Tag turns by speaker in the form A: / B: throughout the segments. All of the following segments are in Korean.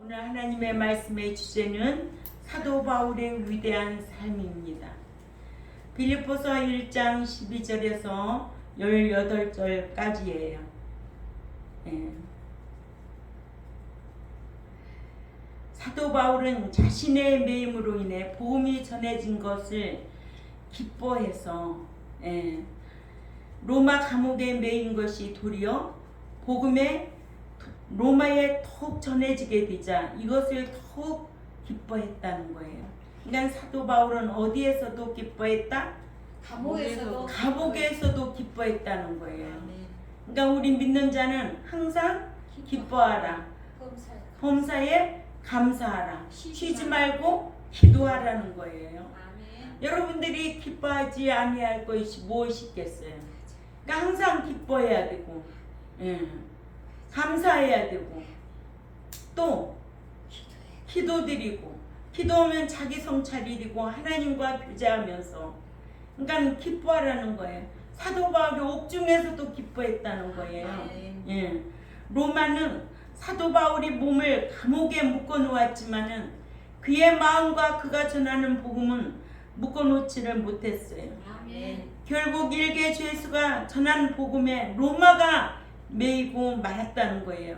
A: 오늘 하나님의 말씀의 주제는 사도 바울의 위대한 삶입니다. 빌립보서 1장 12절에서 18절까지예요. 사도 바울은 자신의 매임으로 인해 복음이 전해진 것을 기뻐해서 로마 감옥에 매인 것이 도리어 복음에 로마에 더욱 전해지게 되자 이것을 더욱 기뻐했다는 거예요. 그러니까 사도 바울은 어디에서도 기뻐했다? 감옥에서도 기뻐했다는 거예요. 그러니까 우리 믿는 자는 항상 기뻐하라. 범사에 감사하라. 쉬지 말고 기도하라는 거예요. 여러분들이 기뻐하지 아니할 것이 무엇이겠어요? 그러니까 항상 기뻐해야 되고 감사해야 되고 또 기도드리고 기도하면 자기 성찰이고 하나님과 교제하면서 그러니까 기뻐하라는 거예요. 사도 바울이 옥중에서도 기뻐했다는 거예요. 로마는 사도 바울이 몸을 감옥에 묶어 놓았지만은 그의 마음과 그가 전하는 복음은 묶어 놓지를 못했어요. 결국 일개 죄수가 전한 복음에 로마가 매이고 말았다는 거예요.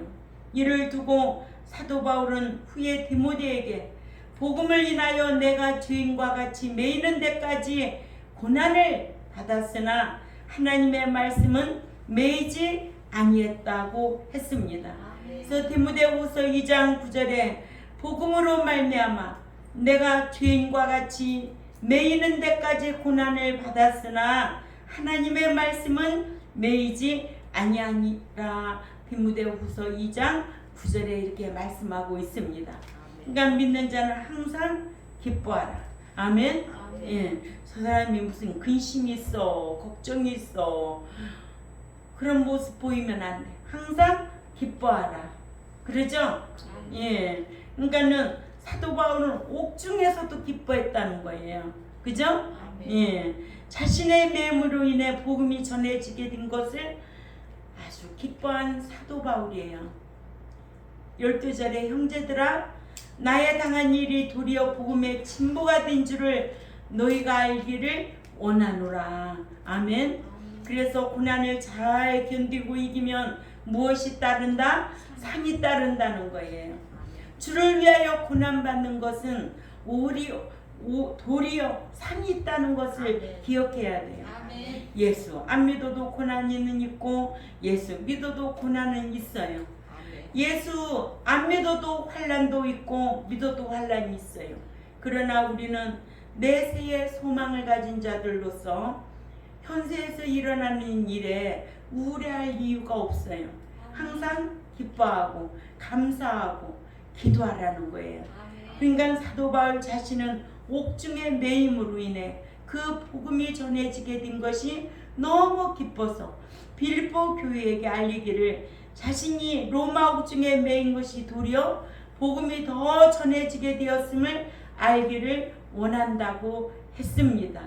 A: 이를 두고 사도 바울은 후에 디모데에게 복음을 인하여 내가 죄인과 같이 매이는 데까지 고난을 받았으나 하나님의 말씀은 매이지 아니했다고 했습니다. 그래서 디모데후서 2장 9절에 복음으로 말미암아 내가 죄인과 같이 매이는 데까지 고난을 받았으나 하나님의 말씀은 매이지 아니하니라. 디모데후서 2장 9절에 이렇게 말씀하고 있습니다. 그러니까 믿는 자는 항상 기뻐하라. 아멘. 저 사람이 무슨 근심이 있어, 걱정이 있어, 그런 모습 보이면 안 돼. 항상 기뻐하라. 그러죠? 그러니까는 사도 바울은 옥중에서도 기뻐했다는 거예요. 그죠? 자신의 매임으로 인해 복음이 전해지게 된 것을 아주 기뻐한 사도 바울이에요. 12절에 형제들아 나의 당한 일이 도리어 복음의 진보가 된 줄을 너희가 알기를 원하노라. 아멘. 그래서 고난을 잘 견디고 이기면 무엇이 따른다? 상이 따른다는 거예요. 주를 위하여 고난받는 것은 도리어 상이 있다는 것을 기억해야 돼요. 예수 안 믿어도 고난은 있고 예수 믿어도 고난은 있어요. 예수 안 믿어도 환난도 있고 믿어도 환난이 있어요. 그러나 우리는 내세의 소망을 가진 자들로서 현세에서 일어나는 일에 우울해할 이유가 없어요. 항상 기뻐하고 감사하고 기도하라는 거예요. 그러니까 사도 바울 자신은 옥중의 매임으로 인해 그 복음이 전해지게 된 것이 너무 기뻐서 빌립보 교회에게 알리기를 자신이 로마 옥중에 매인 것이 도리어 복음이 더 전해지게 되었음을 알기를 원한다고 했습니다.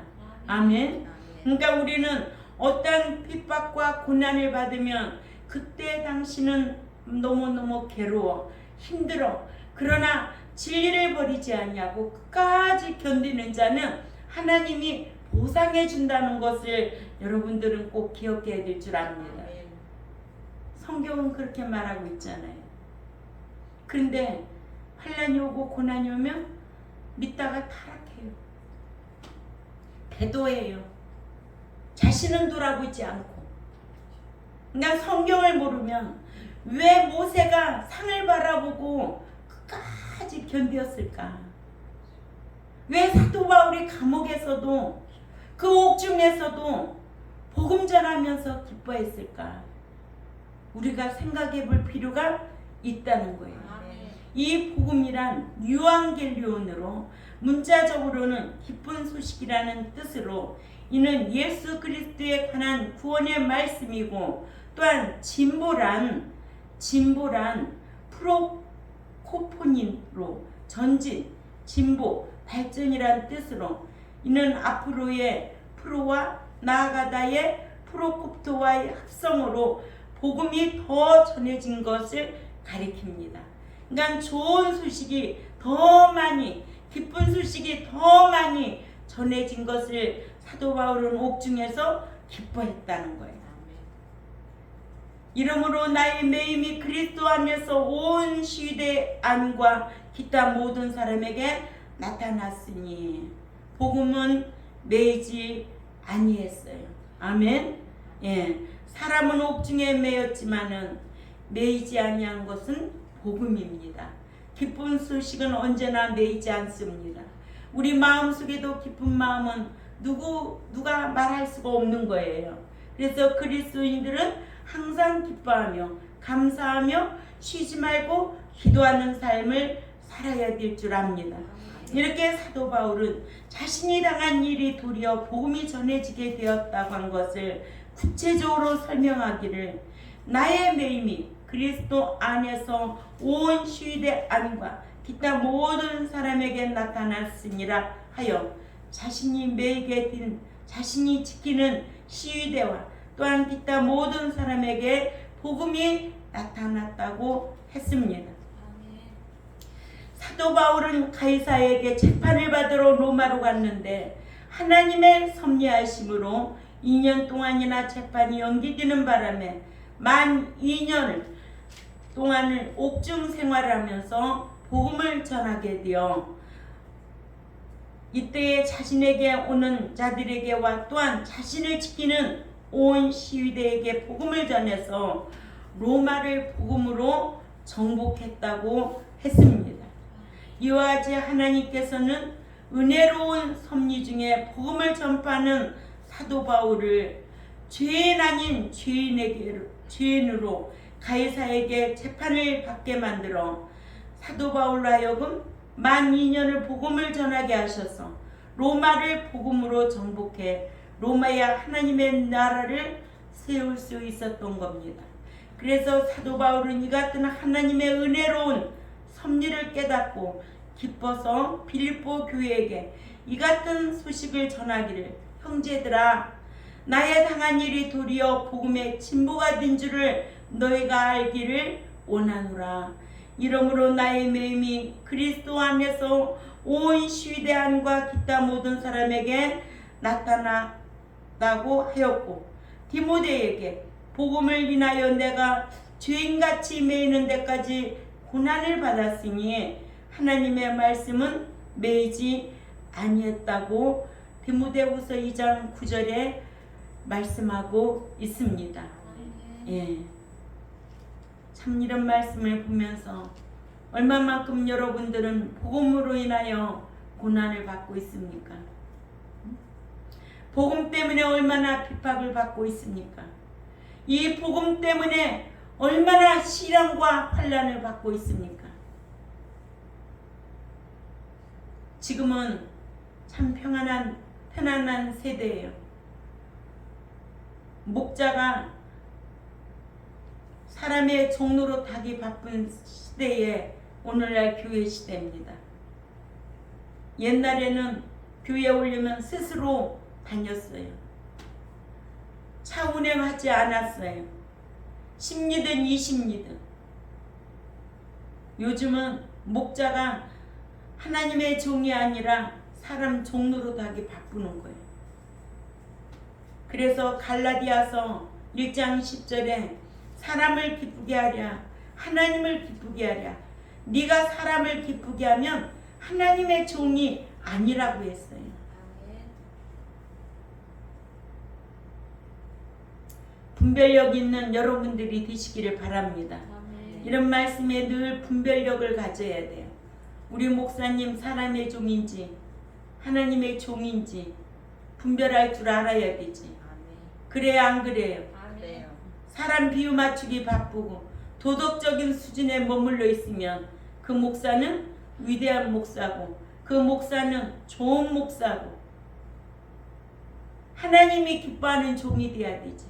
A: 아멘. 그러니까 우리는 어떤 핍박과 고난을 받으면 그때 당시는 너무너무 괴로워 힘들어. 그러나 진리를 버리지 않냐고 끝까지 견디는 자는 하나님이 보상해 준다는 것을 여러분들은 꼭 기억해야 될 줄 압니다. 성경은 그렇게 말하고 있잖아요. 그런데 환난이 오고 고난이 오면 믿다가 타락해요. 배도해요. 자신은 돌아보지 않고. 그러니까 성경을 모르면 왜 모세가 산을 바라보고 끝까지 견디었을까? 왜 사도 바울이 감옥에서도 그 옥중에서도 복음 전하면서 기뻐했을까? 우리가 생각해 볼 필요가 있다는 거예요. 이 복음이란 유앙겔리온으로 문자적으로는 기쁜 소식이라는 뜻으로 이는 예수 그리스도에 관한 구원의 말씀이고 또한 진보란 프로코포닌으로 전진, 진보, 발전이란 뜻으로 이는 앞으로의 프로와 나아가다의 프로콥토와의 합성어로 복음이 더 전해진 것을 가리킵니다. 그러니까 좋은 소식이 더 많이, 기쁜 소식이 더 많이 전해진 것을 사도 바울은 옥중에서 기뻐했다는 거예요. 이러므로 나의 매임이 그리스도 안에서 온 시대 안과 기타 모든 사람에게 나타났으니 복음은 매이지 아니했어요. 아멘. 예, 사람은 옥중에 매였지만은 매이지 아니한 것은 복음입니다. 기쁜 소식은 언제나 매이지 않습니다. 우리 마음속에도 기쁜 마음은 누가 말할 수가 없는 거예요. 그래서 그리스도인들은 항상 기뻐하며 감사하며 쉬지 말고 기도하는 삶을 살아야 될 줄 압니다. 이렇게 사도 바울은 자신이 당한 일이 도리어 복음이 전해지게 되었다고 한 것을 구체적으로 설명하기를 나의 매임이 그리스도 안에서 온 시대 안과 기타 모든 사람에게 나타났으니라 하여 자신이 매이게 된 자신이 지키는 시위대와 또한 기타 모든 사람에게 복음이 나타났다고 했습니다. 사도 바울은 가이사에게 재판을 받으러 로마로 갔는데 하나님의 섭리하심으로 2년 동안이나 재판이 연기되는 바람에 만 2년 동안을 옥중 생활하면서 복음을 전하게 되어 이때에 자신에게 오는 자들에게와 또한 자신을 지키는 온 시위대에게 복음을 전해서 로마를 복음으로 정복했다고 했습니다. 이와 같이 하나님께서는 은혜로운 섭리 중에 복음을 전파하는 사도 바울을 죄인 아닌 죄인으로 가이사에게 재판을 받게 만들어 사도 바울로 하여금 만 2년을 복음을 전하게 하셔서 로마를 복음으로 정복해 로마의 하나님의 나라를 세울 수 있었던 겁니다. 그래서 사도 바울은 이 같은 하나님의 은혜로운 섭리를 깨닫고 기뻐서 빌립보 교회에게 이 같은 소식을 전하기를 형제들아 나의 당한 일이 도리어 복음의 진보가 된 줄을 너희가 알기를 원하노라. 이러므로 나의 매임이 그리스도 안에서 온 시위대 안과 기타 모든 사람에게 나타났다고 하였고 디모데에게 복음을 인하여 내가 죄인같이 매이는 데까지 고난을 받았으니 하나님의 말씀은 매이지 아니했다고 디모데후서 2장 9절에 말씀하고 있습니다. 예. 참 이런 말씀을 보면서 얼마만큼 여러분들은 복음으로 인하여 고난을 받고 있습니까? 복음 때문에 얼마나 핍박을 받고 있습니까? 이 복음 때문에 얼마나 시련과 환난을 받고 있습니까? 지금은 참 편안한 세대예요. 목자가 사람의 종로로 타기 바쁜 시대에 오늘날 교회 시대입니다. 옛날에는 교회 오려면 스스로 다녔어요. 차 운행하지 않았어요. 10리든 20리든. 요즘은 목자가 하나님의 종이 아니라 사람 종로로 타기 바쁘는 거예요. 그래서 갈라디아서 1장 10절에 사람을 기쁘게 하랴 하나님을 기쁘게 하랴 네가 사람을 기쁘게 하면 하나님의 종이 아니라고 했어요. 분별력 있는 여러분들이 되시기를 바랍니다. 이런 말씀에 늘 분별력을 가져야 돼요. 우리 목사님 사람의 종인지 하나님의 종인지 분별할 줄 알아야 되지. 그래야 안 그래요? 사람 비유 맞추기 바쁘고 도덕적인 수준에 머물러 있으면 그 목사는 위대한 목사고 그 목사는 좋은 목사고 하나님이 기뻐하는 종이 돼야 되지.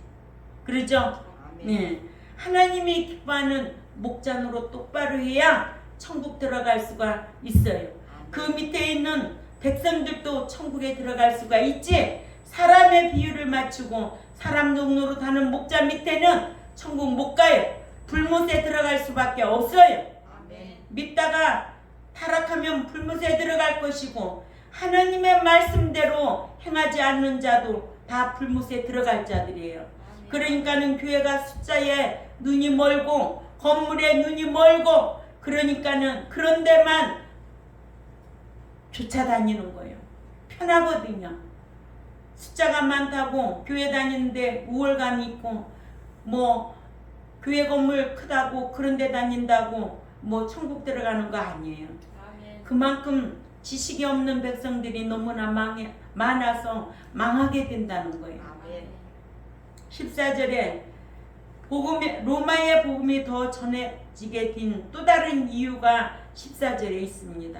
A: 그러죠? 네. 하나님이 기뻐하는 목자노로 똑바로 해야 천국 들어갈 수가 있어요. 그 밑에 있는 백성들도 천국에 들어갈 수가 있지. 사람의 비유를 맞추고 사람 종로로 타는 목자 밑에는 천국 못 가요. 불못에 들어갈 수밖에 없어요. 믿다가 타락하면 불못에 들어갈 것이고 하나님의 말씀대로 행하지 않는 자도 다 불못에 들어갈 자들이에요. 그러니까는 교회가 숫자에 눈이 멀고 건물에 눈이 멀고 그러니까는 그런 데만 쫓아다니는 거예요. 편하거든요. 숫자가 많다고 교회 다니는데 우월감이 있고 뭐 교회 건물 크다고 그런 데 다닌다고 뭐 천국 들어가는 거 아니에요. 그만큼 지식이 없는 백성들이 너무나 많아서 망하게 된다는 거예요. 14절에 로마의 복음이 더 전해지게 된 또 다른 이유가 14절에 있습니다.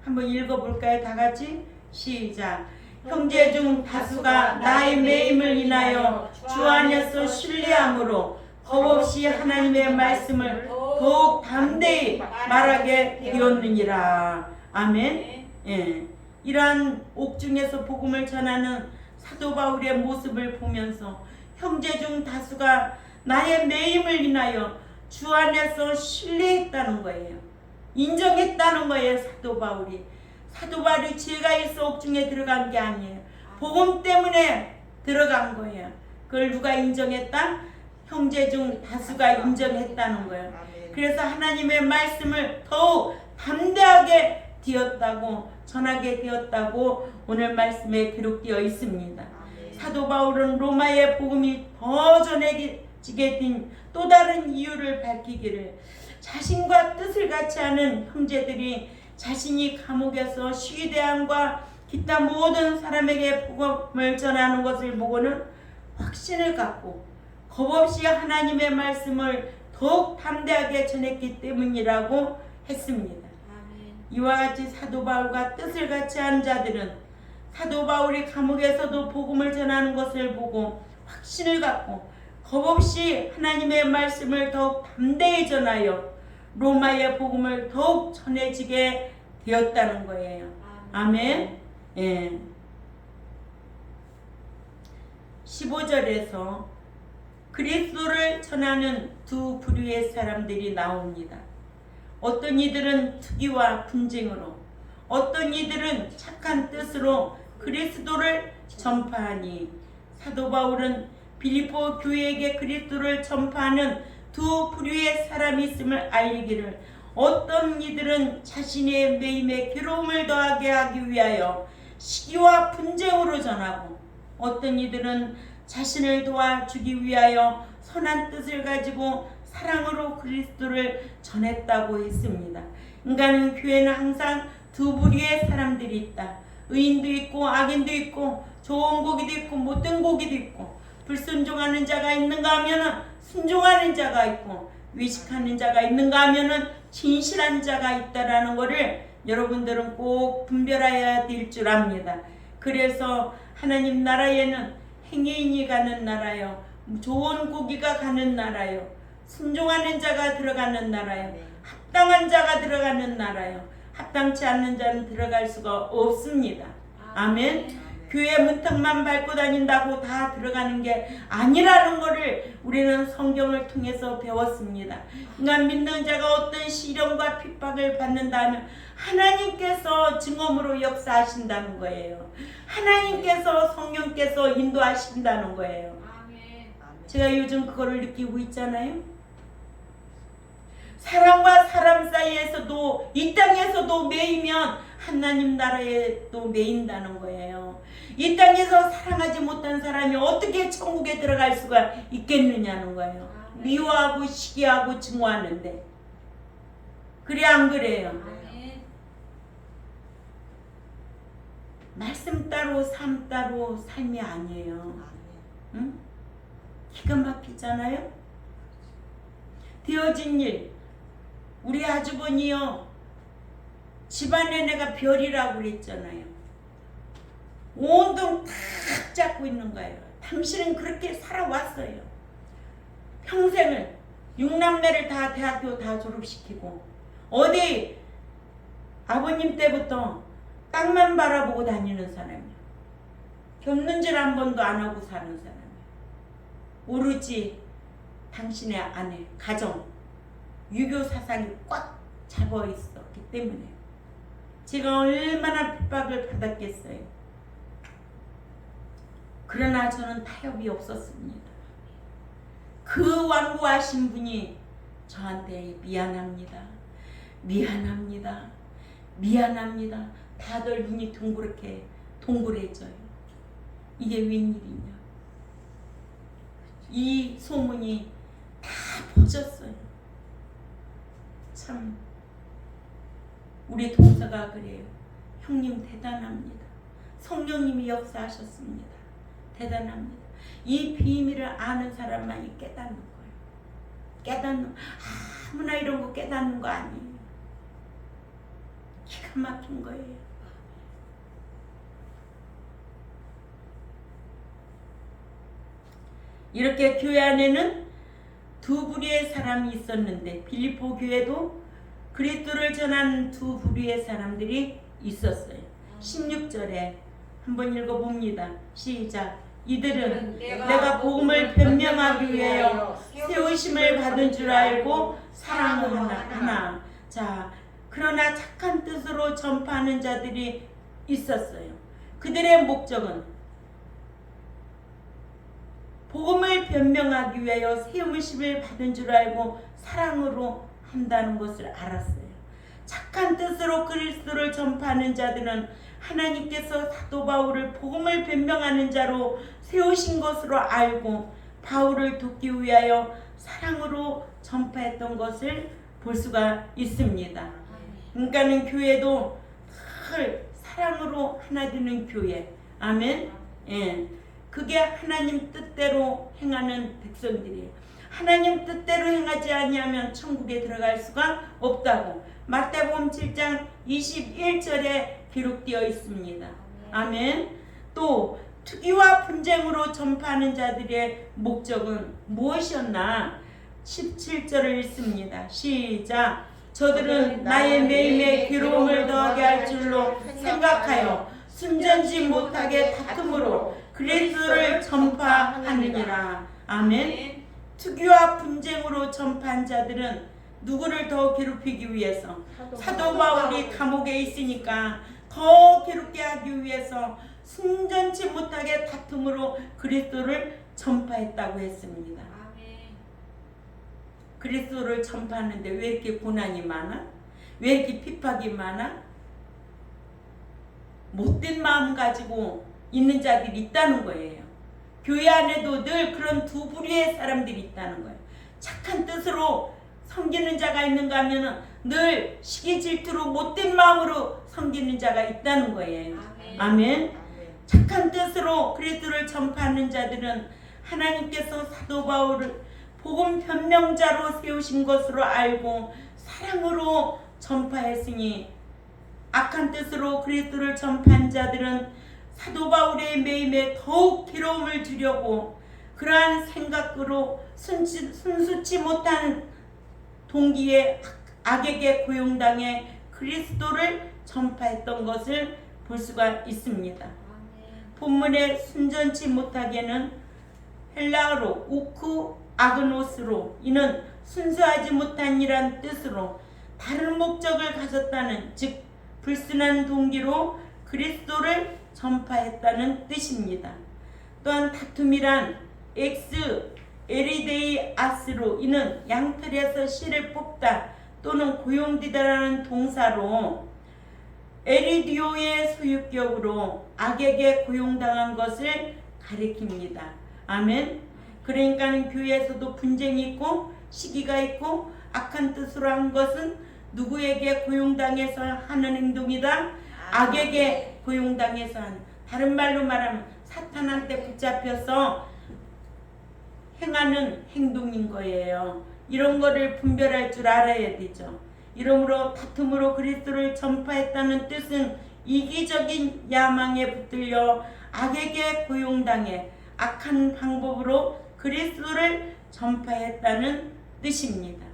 A: 한번 읽어볼까요? 다 같이 시작. 형제 중 다수가 나의 매임을 인하여 주 안에서 신뢰함으로 겁없이 하나님의 말씀을 더욱 담대히 말하게 되었느니라. 아멘. 예. 이러한 옥중에서 복음을 전하는 사도 바울의 모습을 보면서 형제 중 다수가 나의 매임을 인하여 주 안에서 신뢰했다는 거예요. 인정했다는 거예요. 사도 바울이 죄가 있어 옥중에 들어간 게 아니에요. 복음 때문에 들어간 거예요. 그걸 누가 인정했다? 형제 중 다수가 인정했다는 거예요. 그래서 하나님의 말씀을 더욱 담대하게 전하게 되었다고 오늘 말씀에 기록되어 있습니다. 사도 바울은 로마의 복음이 더 전해지게 된 또 다른 이유를 밝히기를 자신과 뜻을 같이 하는 형제들이 자신이 감옥에서 시기대함과 기타 모든 사람에게 복음을 전하는 것을 보고는 확신을 갖고 겁없이 하나님의 말씀을 더욱 담대하게 전했기 때문이라고 했습니다. 이와 같이 사도 바울과 뜻을 같이 한 자들은 사도 바울이 감옥에서도 복음을 전하는 것을 보고 확신을 갖고 겁없이 하나님의 말씀을 더욱 담대히 전하여 로마의 복음을 더욱 전해지게 되었다는 거예요. 아멘. 예. 15절에서 그리스도를 전하는 두 부류의 사람들이 나옵니다. 어떤 이들은 투기와 분쟁으로, 어떤 이들은 착한 뜻으로 그리스도를 전파하니, 사도 바울은 빌립보 교회에게 그리스도를 전파하는 두 부류의 사람이 있음을 알리기를 어떤 이들은 자신의 매임에 괴로움을 더하게 하기 위하여 시기와 분쟁으로 전하고 어떤 이들은 자신을 도와주기 위하여 선한 뜻을 가지고 사랑으로 그리스도를 전했다고 했습니다. 인간은 교회는 항상 두 부류의 사람들이 있다. 의인도 있고 악인도 있고 좋은 고기도 있고 못된 고기도 있고 불순종하는 자가 있는가 하면은 순종하는 자가 있고 위식하는 자가 있는가 하면은 진실한 자가 있다라는 것을 여러분들은 꼭 분별해야 될 줄 압니다. 그래서 하나님 나라에는 행위인이 가는 나라요, 좋은 고기가 가는 나라요, 순종하는 자가 들어가는 나라요, 합당한 자가 들어가는 나라요, 합당치 않는 자는 들어갈 수가 없습니다. 아멘. 교회 문턱만 밟고 다닌다고 다 들어가는 게 아니라는 것을 우리는 성경을 통해서 배웠습니다. 인간 믿는 자가 어떤 시련과 핍박을 받는다면 하나님께서 증언으로 역사하신다는 거예요. 하나님께서 성령께서 인도하신다는 거예요. 제가 요즘 그거를 느끼고 있잖아요. 사람과 사람 사이에서도 이 땅에서도 매이면 하나님 나라에도 매인다는 거예요. 이 땅에서 사랑하지 못한 사람이 어떻게 천국에 들어갈 수가 있겠느냐는 거예요. 미워하고 시기하고 증오하는데. 그래 안 그래요? 말씀 따로 삶 따로 삶이 아니에요. 응? 기가 막히잖아요. 되어진 일, 우리 아주버니요 집안에 내가 별이라고 그랬잖아요. 온통 탁 잡고 있는 거예요. 당신은 그렇게 살아왔어요. 평생을 6남매를 다 대학교 다 졸업시키고 어디 아버님 때부터 땅만 바라보고 다니는 사람이야. 겪는질 한 번도 안 하고 사는 사람이야. 오로지 당신의 아내, 가정, 유교 사상이 꽉 잡아 있었기 때문에 제가 얼마나 핍박을 받았겠어요. 그러나 저는 타협이 없었습니다. 그 완고하신 분이 저한테 미안합니다. 미안합니다. 미안합니다. 다들 눈이 동그래져요. 이게 웬일이냐. 이 소문이 다 퍼졌어요. 참 우리 동서가 그래요. 형님 대단합니다. 성령님이 역사하셨습니다. 대단합니다. 이 비밀을 아는 사람만이 깨닫는 거예요. 아무나 이런 거 깨닫는 거 아니에요. 기가 막힌 거예요. 이렇게 교회 안에는 두 부류의 사람이 있었는데 빌립보 교회도 그리스도를 전하는 두 부류의 사람들이 있었어요. 16절에 한번 읽어봅니다. 시작. 이들은 내가 복음을 변명하기 위하여 세우심을 받은 줄 알고 사랑하나. 자, 그러나 착한 뜻으로 전파하는 자들이 있었어요. 그들의 목적은 복음을 변명하기 위하여 세우심을 받은 줄 알고 사랑으로 한다는 것을 알았어요. 착한 뜻으로 그리스도를 전파하는 자들은 하나님께서 사도 바울을 복음을 변명하는 자로 세우신 것으로 알고 바울을 돕기 위하여 사랑으로 전파했던 것을 볼 수가 있습니다. 그러니까는 교회도 늘 사랑으로 하나 되는 교회. 아멘. 예. 그게 하나님 뜻대로 행하는 백성들이에요. 하나님 뜻대로 행하지 아니하면 천국에 들어갈 수가 없다고 마태복음 7장 21절에 기록되어 있습니다. 아멘. 또 투기와 분쟁으로 전파하는 자들의 목적은 무엇이었나? 17절을 읽습니다. 시작. 저들은 나의 매임에 괴로움을 더하게 할 줄로 생각하여 순전지 못하게 다툼으로 그리스도를 전파하느니라. 아멘. 투기와 분쟁으로 전파한 자들은 누구를 더 괴롭히기 위해서? 사도 바울이 감옥에 있으니까 더 괴롭게 하기 위해서 순전치 못하게 다툼으로 그리스도를 전파했다고 했습니다. 그리스도를 전파하는데 왜 이렇게 고난이 많아? 왜 이렇게 핍박이 많아? 못된 마음 가지고 있는 자들이 있다는 거예요. 교회 안에도 늘 그런 두 부류의 사람들이 있다는 거예요. 착한 뜻으로 섬기는 자가 있는가 하면 늘 시기 질투로 못된 마음으로 섬기는 자가 있다는 거예요. 아멘. 착한 뜻으로 그리스도를 전파하는 자들은 하나님께서 사도 바울을 복음 변명자로 세우신 것으로 알고 사랑으로 전파했으니, 악한 뜻으로 그리스도를 전파한 자들은 사도 바울의 매임에 더욱 괴로움을 주려고 그러한 생각으로 순수치 못한 동기에 악에게 고용당해 그리스도를 전파했던 것을 볼 수가 있습니다. 본문의 순전치 못하게는 헬라어로 우쿠 아그노스로, 이는 순수하지 못한 이란 뜻으로 다른 목적을 가졌다는, 즉 불순한 동기로 그리스도를 전파했다는 뜻입니다. 또한 다툼이란 엑스 에리데이 아스로, 이는 양털에서 실을 뽑다 또는 고용되다라는 동사로 에리디오의 소유격으로 악에게 고용당한 것을 가리킵니다. 아멘. 그러니까 교회에서도 분쟁이 있고 시기가 있고 악한 뜻으로 한 것은 누구에게 고용당해서 하는 행동이다? 악에게 고용당해서 하는, 다른 말로 말하면 사탄한테 붙잡혀서 행하는 행동인 거예요. 이런 거를 분별할 줄 알아야 되죠. 이러므로 다툼으로 그리스도를 전파했다는 뜻은 이기적인 야망에 붙들려 악에게 고용당해 악한 방법으로 그리스도를 전파했다는 뜻입니다.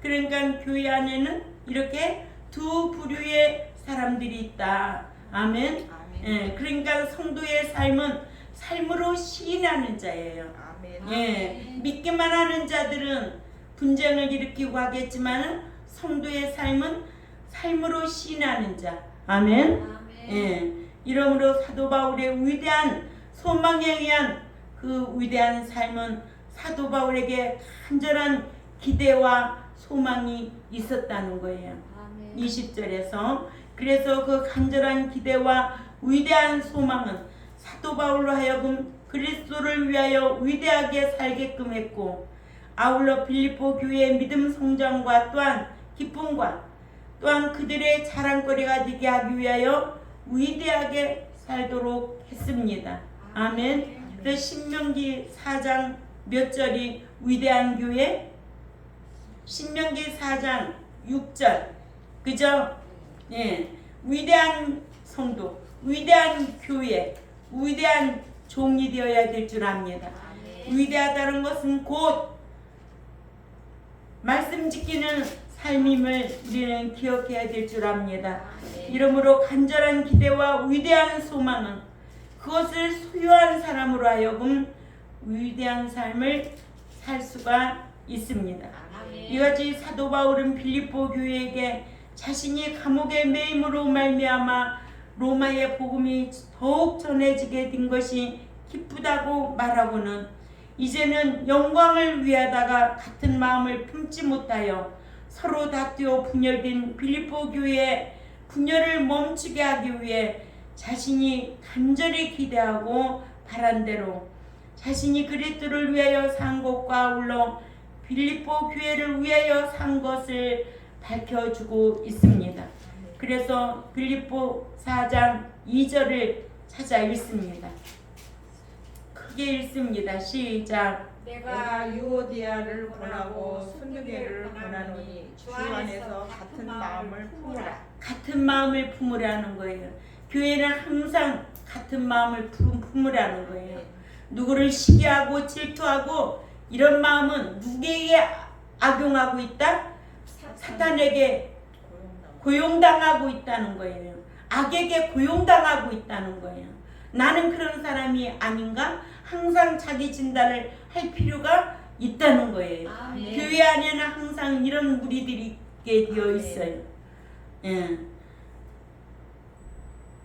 A: 그러니까 교회 안에는 이렇게 두 부류의 사람들이 있다. 아멘. 예, 그러니까 성도의 삶은 삶으로 시인하는 자예요. 아멘. 예, 믿기만 하는 자들은 분쟁을 일으키고 하겠지만 성도의 삶은 삶으로 시인하는 자. 아멘. 예. 이러므로 사도 바울의 위대한 소망에 의한 그 위대한 삶은 사도 바울에게 간절한 기대와 소망이 있었다는 거예요. 20절에서 그래서 그 간절한 기대와 위대한 소망은 사도 바울로 하여금 그리스도를 위하여 위대하게 살게끔 했고, 아울러 빌립보 교회의 믿음 성장과 또한 기쁨과 또한 그들의 자랑거리가 되게 하기 위하여 위대하게 살도록 했습니다. 아멘. 그래서 신명기 4장 몇 절이 위대한 교회? 신명기 4장 6절. 그죠? 예. 위대한 성도, 위대한 교회, 위대한 종이 되어야 될 줄 압니다. 위대하다는 것은 곧 말씀 지키는 삶임을 우리는 기억해야 될 줄 압니다. 이러므로 간절한 기대와 위대한 소망은 그것을 소유한 사람으로 하여금 위대한 삶을 살 수가 있습니다. 이같이 사도 바울은 빌립보 교회에게 자신이 감옥에 매임으로 말미암아 로마의 복음이 더욱 전해지게 된 것이 기쁘다고 말하고는 이제는 영광을 위하다가 같은 마음을 품지 못하여 서로 다투어 분열된 빌립보 교회의 분열을 멈추게 하기 위해 자신이 간절히 기대하고 바란 대로 자신이 그리스도를 위하여 산 것과 아울러 빌립보 교회를 위하여 산 것을 밝혀주고 있습니다. 그래서 빌립보 4장 2절을 찾아 읽습니다. 크게 읽습니다. 시작.
B: 내가 유오디아를 권하고 순교계를 권하노니 주 안에서 같은 마음을 품으라.
A: 같은 마음을 품으라는 거예요. 교회는 항상 같은 마음을 품으라는 거예요. 누구를 시기하고 질투하고 이런 마음은 누구에게 악용하고 있다? 사탄에게 고용당하고 있다는 거예요. 악에게 고용당하고 있다는 거예요. 나는 그런 사람이 아닌가? 항상 자기 진단을 할 필요가 있다는 거예요. 교회 안에는 항상 이런 무리들이 있게 되어 있어요. 예.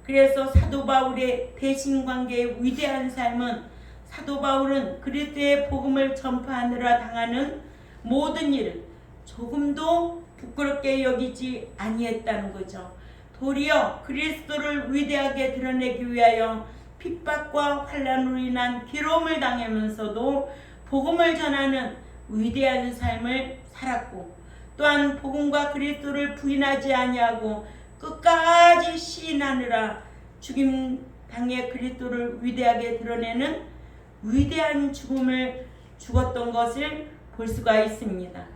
A: 그래서 사도 바울의 대신관계의 위대한 삶은 사도 바울은 그리스도의 복음을 전파하느라 당하는 모든 일을 조금도 부끄럽게 여기지 아니했다는 거죠. 도리어 그리스도를 위대하게 드러내기 위하여 핍박과 환난으로 인한 괴로움을 당하면서도 복음을 전하는 위대한 삶을 살았고, 또한 복음과 그리스도를 부인하지 아니하고 끝까지 시인하느라 죽임 당해 그리스도를 위대하게 드러내는 위대한 죽음을 죽었던 것을 볼 수가 있습니다.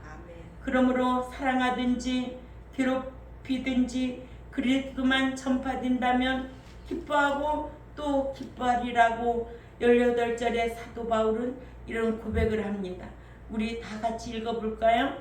A: 그러므로 사랑하든지 괴롭히든지 그리스도만 전파된다면 기뻐하고 또 기뻐하리라고 18절에 사도 바울은 이런 고백을 합니다. 우리 다 같이 읽어볼까요?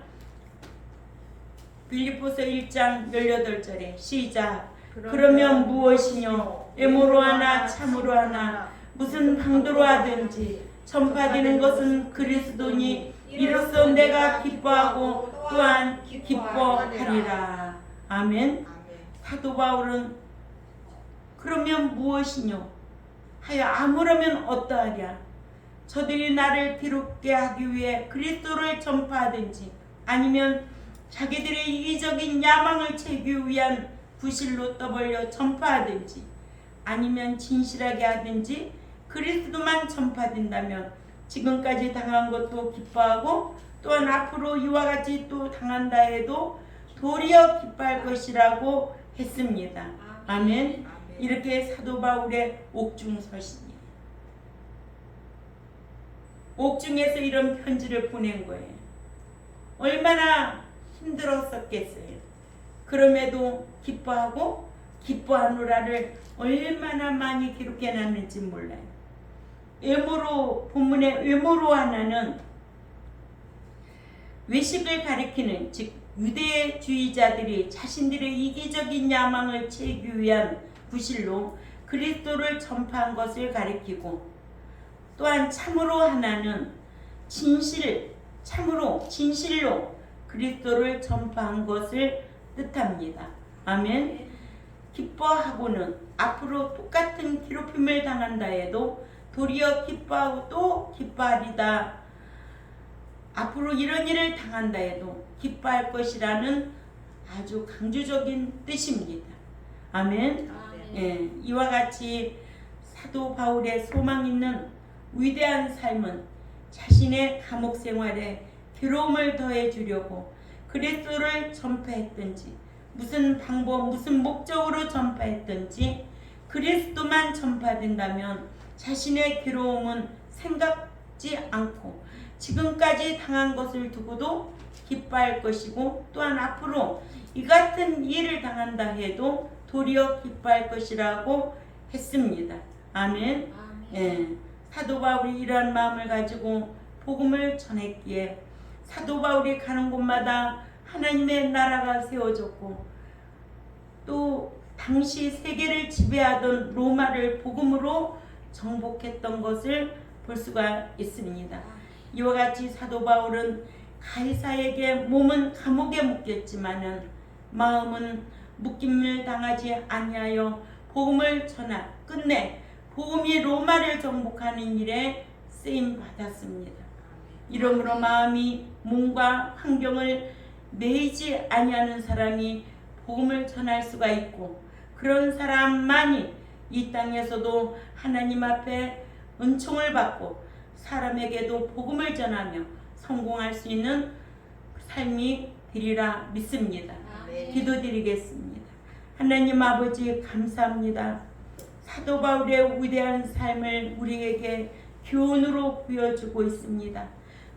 A: 빌립보서 1장 18절에 시작. 그러면 무엇이뇨? 애모로 하나 참으로 하나 무슨 방도로 하든지 전파되는 것은 그리스도니 이로써 내가 기뻐하고 또한 기뻐하리라. 아멘. 사도 바울은 그러면 무엇이뇨? 하여 아무라면 어떠하랴? 저들이 나를 괴롭게 하기 위해 그리스도를 전파하든지 아니면 자기들의 이기적인 야망을 채우기 위한 부실로 떠벌려 전파하든지 아니면 진실하게 하든지 그리스도만 전파된다면 지금까지 당한 것도 기뻐하고 또한 앞으로 이와 같이 또 당한다 해도 도리어 기뻐할 것이라고 했습니다. 아멘. 이렇게 사도 바울의 옥중서신이에요. 옥중에서 이런 편지를 보낸 거예요. 얼마나 힘들었었겠어요. 그럼에도 기뻐하고 기뻐하노라를 얼마나 많이 기록해놨는지 몰라요. 외모로, 본문의 외모로 하나는 외식을 가리키는, 즉 유대주의자들이 자신들의 이기적인 야망을 채우기 위한 부실로 그리스도를 전파한 것을 가리키고, 또한 참으로 하나는 참으로 진실로 그리스도를 전파한 것을 뜻합니다. 아멘. 기뻐하고는 앞으로 똑같은 괴롭힘을 당한다 해도 도리어 기뻐하고 또 기뻐하리다. 앞으로 이런 일을 당한다 해도 기뻐할 것이라는 아주 강조적인 뜻입니다. 아멘. 예, 이와 같이 사도 바울의 소망 있는 위대한 삶은 자신의 감옥 생활에 괴로움을 더해 주려고 그리스도를 전파했든지 무슨 방법, 무슨 목적으로 전파했든지 그리스도만 전파된다면 자신의 괴로움은 생각지 않고 지금까지 당한 것을 두고도 기뻐할 것이고 또한 앞으로 이 같은 일을 당한다 해도 도리어 기뻐할 것이라고 했습니다. 아멘. 예, 사도 바울이 이러한 마음을 가지고 복음을 전했기에 사도 바울이 가는 곳마다 하나님의 나라가 세워졌고 또 당시 세계를 지배하던 로마를 복음으로 정복했던 것을 볼 수가 있습니다. 이와 같이 사도 바울은 가이사에게 몸은 감옥에 묶였지만은 마음은 묶임을 당하지 아니하여 복음을 전하 끝내 복음이 로마를 정복하는 일에 쓰임 받았습니다. 이러므로 마음이 몸과 환경을 매이지 아니하는 사람이 복음을 전할 수가 있고 그런 사람만이 이 땅에서도 하나님 앞에 은총을 받고 사람에게도 복음을 전하며 성공할 수 있는 삶이 되리라 믿습니다. 기도드리겠습니다. 하나님 아버지 감사합니다. 사도 바울의 위대한 삶을 우리에게 교훈으로 보여주고 있습니다.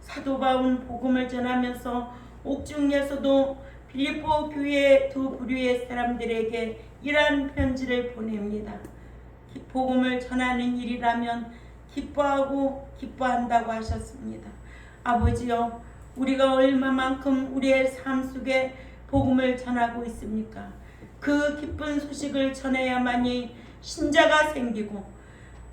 A: 사도 바울은 복음을 전하면서 옥중에서도 빌립보 교회 두 부류의 사람들에게 이러한 편지를 보냅니다. 복음을 전하는 일이라면 기뻐하고 기뻐한다고 하셨습니다. 아버지여, 우리가 얼마만큼 우리의 삶 속에 복음을 전하고 있습니까? 그 기쁜 소식을 전해야만이 신자가 생기고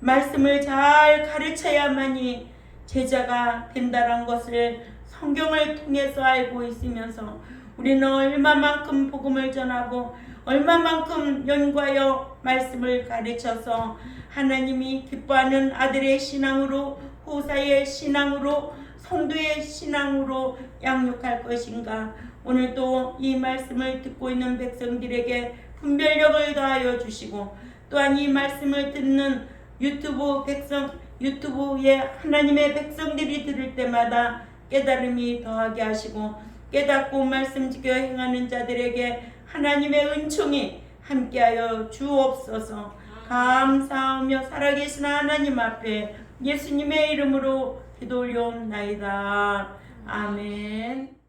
A: 말씀을 잘 가르쳐야만이 제자가 된다는 것을 성경을 통해서 알고 있으면서 우리는 얼마만큼 복음을 전하고 얼마만큼 연구하여 말씀을 가르쳐서 하나님이 기뻐하는 아들의 신앙으로 후사의 신앙으로 성도의 신앙으로 양육할 것인가. 오늘도 이 말씀을 듣고 있는 백성들에게 분별력을 더하여 주시고 또한 이 말씀을 듣는 유튜브에 하나님의 백성들이 들을 때마다 깨달음이 더하게 하시고 깨닫고 말씀 지켜 행하는 자들에게 하나님의 은총이 함께하여 주옵소서. 감사하며 살아계신 하나님 앞에 예수님의 이름으로 기도 올려옵나이다. 아멘.